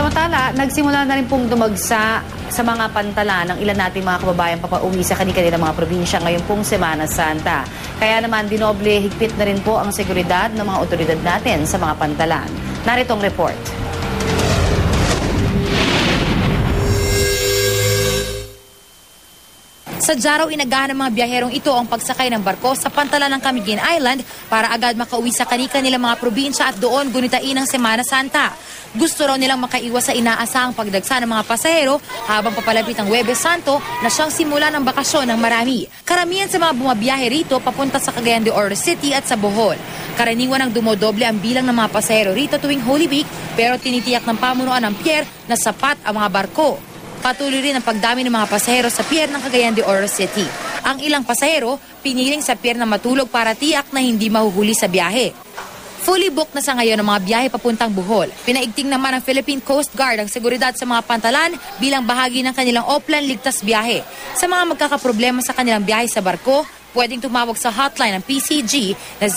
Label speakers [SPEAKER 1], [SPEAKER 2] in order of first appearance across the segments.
[SPEAKER 1] Samantala, nagsimula na rin pong dumagsa sa mga pantalan ng ilan nating mga kababayan papauwi sa kanilang mga probinsya ngayon pong Semana Santa. Kaya naman dinoble higpit na rin po ang seguridad ng mga otoridad natin sa mga pantalan. Narito ang report.
[SPEAKER 2] Sadya raw inagahan ng mga biyaherong ito ang pagsakay ng barko sa pantalan ng Camiguin Island para agad makauwi sa kanilang mga probinsya at doon gunitain ang Semana Santa. Gusto raw nilang makaiwas sa inaasahang pagdagsa ng mga pasahero habang papalapit ang Huwebes Santo na siyang simula ng bakasyon ng marami. Karamihan sa mga bumabiyahe rito papunta sa Cagayan de Oro City at sa Bohol. Karaniwan ang dumodoble ang bilang ng mga pasahero rito tuwing Holy Week pero tinitiyak ng pamunuan ng pier na sapat ang mga barko. Patuloy rin ang pagdami ng mga pasahero sa pier ng Cagayan de Oro City. Ang ilang pasahero piniling sa pier na matulog para tiyak na hindi mahuhuli sa biyahe. Fully booked na sa ngayon ang mga biyahe papuntang Bohol. Pinaigting naman ng Philippine Coast Guard ang seguridad sa mga pantalan bilang bahagi ng kanilang Oplan Ligtas Biyahe. Sa mga magkakaproblema sa kanilang biyahe sa barko, pwedeng tumawag sa hotline ng PCG na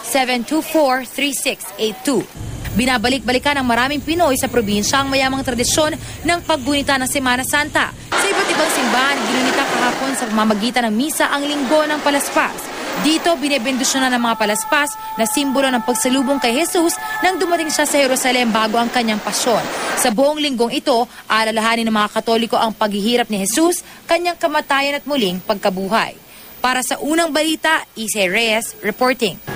[SPEAKER 2] 0917-724-3682. Binabalik-balikan ng maraming Pinoy sa probinsya ang mayamang tradisyon ng paggunita ng Semana Santa. Sa iba't ibang simbahan, ginunita kahapon sa pamamagitan ng misa ang linggo ng palaspas. Dito, binebendisyonan ng mga palaspas na simbolo ng pagsalubong kay Jesus nang dumating siya sa Jerusalem bago ang kanyang pasyon. Sa buong linggong ito, alalahanin ng mga Katoliko ang paghihirap ni Jesus, kanyang kamatayan at muling pagkabuhay. Para sa unang balita, Isay Reyes reporting.